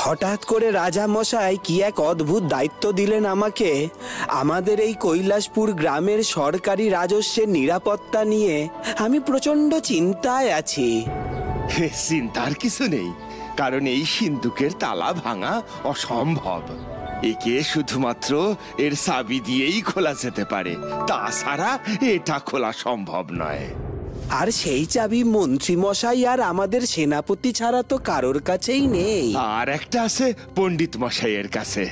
হঠাৎ করে রাজা মশাই কি এক অদ্ভুত দায়িত্ব দিলেন আমাকে। আমাদের এই কৈলাসপুর গ্রামের সরকারি রাজস্বের নিরাপত্তা নিয়ে আমি প্রচন্ড চিন্তায় আছি। চিন্তার কিছু নেই, কারণ এই সিন্ধুকের তালা ভাঙা অসম্ভব। একে শুধুমাত্র এর চাবি দিয়েই খোলা যেতে পারে, তাছাড়া এটা খোলা সম্ভব নয়। আর সেই চাবি মন্ত্রী মশাই আর আমাদের সেনাপতি ছাড়া তো কারোর কাছেই নেই। আর একটা আছে পণ্ডিত মশাইয়ের কাছে।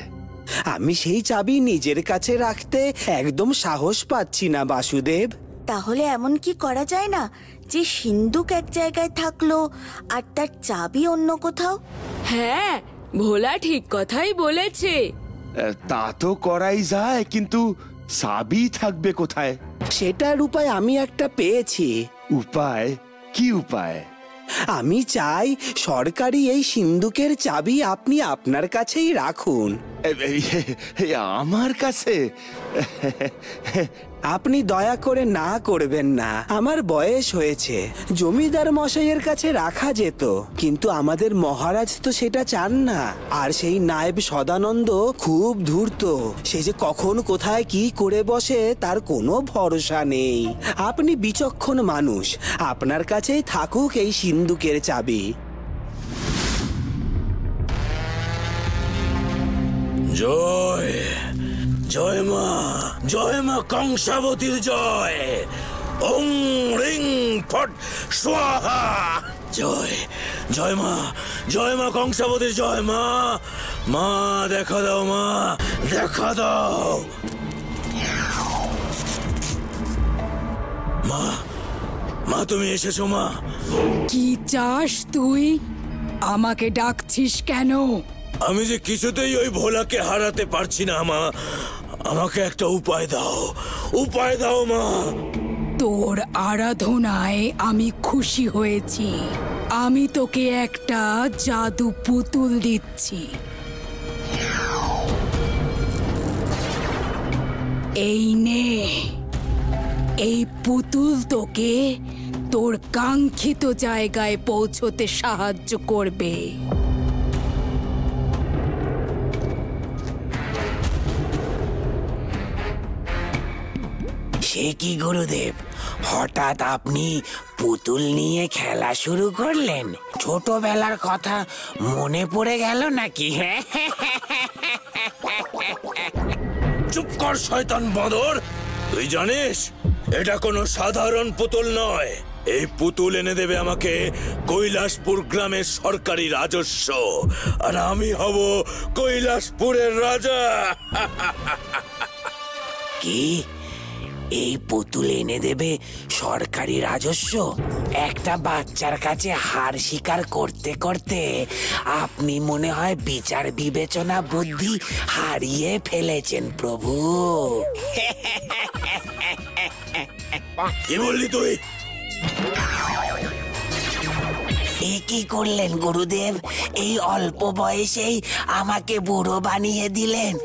আমি সেই চাবি নিজের কাছে রাখতে একদম সাহস পাচ্ছি না বাসুদেব। তাহলে এমন কি করা যায় না যে সিন্ধুক এক জায়গায় থাকলো আর তার চাবি অন্য কোথাও? হ্যাঁ, ভোলা ঠিক কথাই বলেছে। তা তো করাই যায়, কিন্তু চাবি থাকবে কোথায়? সেটার উপায় আমি একটা পেয়েছি। উপায়? কি উপায়? আমি চাই সরকারি এই সিন্ধুকের চাবি আপনি আপনার কাছেই রাখুন। আমার কাছে? আপনি দয়া করে না করবেন না। আমার বয়স হয়েছে, জমিদার মশাইয়ের কাছে রাখা যেত, কিন্তু আমাদের মহারাজ তো সেটা চান না। আর সেই নায়েব সদানন্দ খুব ধূর্ত, সে যে কখন কোথায় কি করে বসে তার কোনো ভরসা নেই। আপনি বিচক্ষণ মানুষ, আপনার কাছেই থাকুক এই সিন্ধুকের চাবি। জয় জয় মা, জয় মা কংসাবতীর জয়। ওং রিং ফট স্বাহা। জয় জয় মা, জয় মা কংসাবতীর জয়। মা মা দেখা দাও, মা দেখা দাও। মা মা তুমি এসেছো মা? কি চাস তুই? আমাকে ডাকছিস কেন? আমি যে কিছুতেই ওই ভোলাকে হারাতে পারছি না মা, আমাকে একটা উপায় দাও, উপায় দাও মা। তোর আরাধনায় আমি খুশি হয়েছি। আমি তোকে একটা জাদু পুতুল দিচ্ছি। এই নে, এই পুতুল তোকে তোর কাঙ্ক্ষিত জায়গায় পৌঁছতে সাহায্য করবে। সে কি গুরুদেব, হঠাৎ আপনি পুতুল নিয়ে খেলা শুরু করলেন? ছোটবেলার কথা মনে পড়ে গেল নাকি? চুপ কর শয়তান বাঁদর। তুই জানিস এটা কোনো সাধারণ পুতুল নয়। এই পুতুল এনে দেবে আমাকে কৈলাসপুর গ্রামের সরকারি রাজস্ব, আর আমি হব কৈলাসপুরের রাজা। কি? এই পুতুল এনে দেবে সরকারি রাজস্ব? একটা বাচ্চার কাছে হার স্বীকার করতে করতে আপনি মনে হয় বিচার বিবেচনা বুদ্ধি হারিয়ে ফেলেছেন প্রভু। কি বললি তুই? এ কি করলেন গুরুদেব? এই অল্প বয়সেই আমাকে বুড়ো বানিয়ে দিলেন।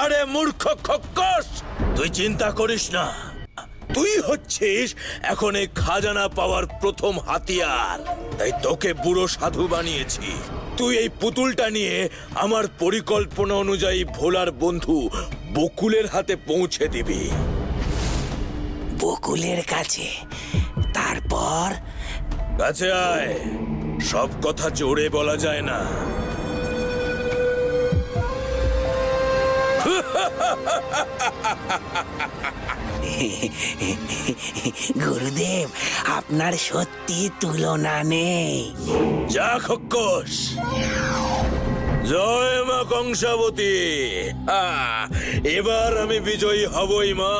আরে মূর্খ খক্কস, তুই চিন্তা করিস না। তুই হচ্ছিস এখন এই খাজানা পাওয়ার প্রথম হাতিয়ার, তাই তোকে বুড়ো সাধু বানিয়েছি। তুই এই পুতুলটা নিয়ে আমার পরিকল্পনা অনুযায়ী ভোলার বন্ধু বকুলের হাতে পৌঁছে দিবি। বকুলের কাছে? তারপর? কাছে আয়, সব কথা জোরে বলা যায় না। গুরুদেব, আপনার সত্যি তুলনা নেই। যা খক্কস। জয় মা কংসাবতী। এবার আমি বিজয়ী হবই মা,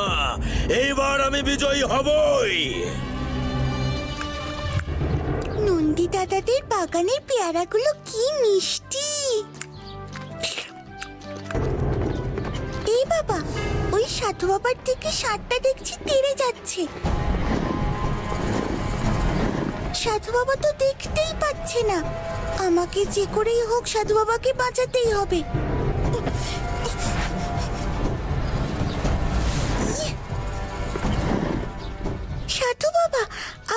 এবার আমি বিজয়ী হবই। নন্দী দাদাদের বাগানের পেয়ারাগুলো কি মিষ্টি। এই বাবা, ওই সাধু বাবার থেকে ষাটটা দেখছি তেড়ে যাচ্ছে। সাধু বাবা তো দেখতেই পাচ্ছে না। আমাকে যে করেই হোক সাধু বাবাকে বাঁচাতেই হবে। সাধু বাবা,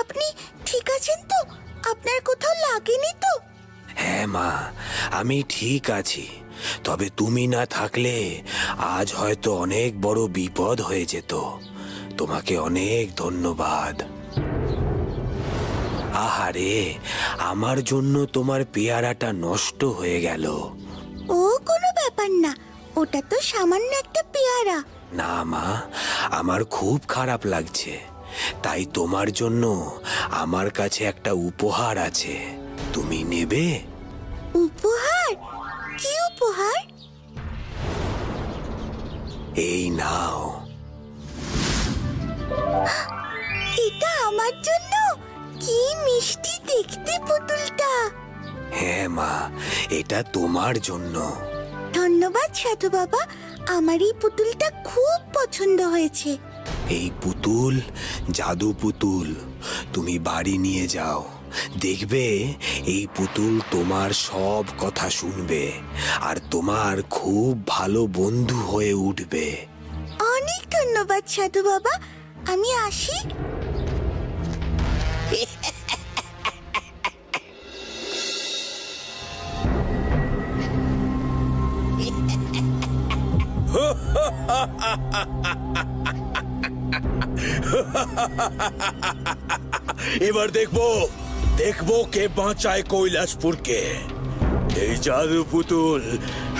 আপনি ঠিক আছেন তো? আপনার কোথাও লাগেনি তো? হ্যাঁ মা, আমি ঠিক আছি। তবে তুমি না থাকলে আজ হয়তো অনেক বড় বিপদ হয়ে যেত। তোমাকে অনেক ধন্যবাদ। আহারে, আমার জন্য তোমার পেয়ারাটা নষ্ট হয়ে গেল। ও কোনো ব্যাপার না, ওটা তো সামান্য একটা পেয়ারা। না মা, আমার খুব খারাপ লাগছে। তাই তোমার জন্য আমার কাছে একটা উপহার আছে, তুমি নেবে? উপহার? কি উপহার? এই নাও। এটা আমার জন্য? কি মিষ্টি দেখতে পুতুলটা। হ্যাঁ মা, এটা তোমার জন্য। ধন্যবাদ সাধু বাবা, আমার এই পুতুলটা খুব পছন্দ হয়েছে। এই পুতুল জাদু পুতুল, তুমি বাড়ি নিয়ে যাও। দেখবে এই পুতুল তোমার সব কথা শুনবে আর তোমার খুব ভালো বন্ধু হয়ে উঠবে। অনেক ধন্যবাদ সাধু বাবা, আমি আসি। এবার দেখবো কে বাঁচায় কৈলাসপুরকে। এই জাদু পুতুল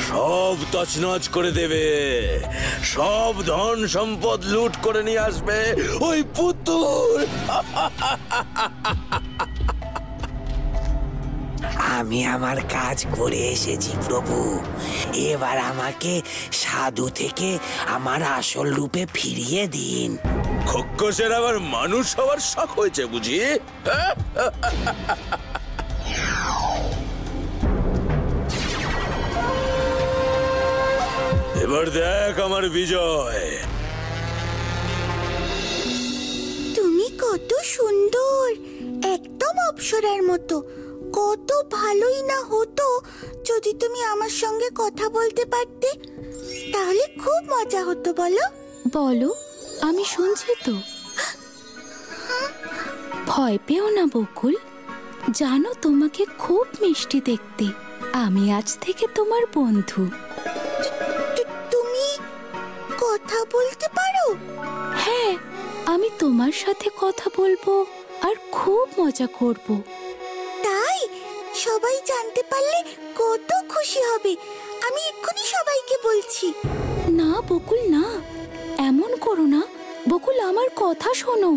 সব তছনছ করে দেবে, সব ধন সম্পদ লুট করে নিয়ে আসবে ওই পুতুল। আমি আমার কাজ করে এসেছি প্রভু। এবার আমাকে সাধু থেকে আমার আসল রূপে ফিরিয়ে দিন। খোকসের আবার মানুষ হওয়ার শখ হয়েছে বুঝি? এবার দেখ আমার বিজয়। তুমি কত সুন্দর, একদম অপ্সরার মতো। কত ভালোই না হতো যদি তুমি আমার সঙ্গে কথা বলতে পারতে, তাহলে খুব মজা হতো। বলো বলো, আমি শুনছি তো। ভয় পেও না বকুল, জানো তোমাকে খুব মিষ্টি দেখতে। আমি আজ থেকে তোমার বন্ধু। তুমি কথা বলতে পারো? হ্যাঁ, আমি তোমার সাথে কথা বলবো আর খুব মজা করব। তাই? সবাই জানতে পারলে কত খুশি হবে। আমি এক্ষুনি সবাইকে বলছি। না বকুল না, এমন করো না বকুল, আমার কথা শোনো।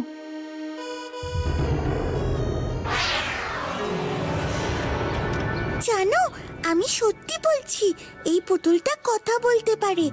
জানো, আমি সত্যি বলছি, এই পুতুলটা কথা বলতে পারে।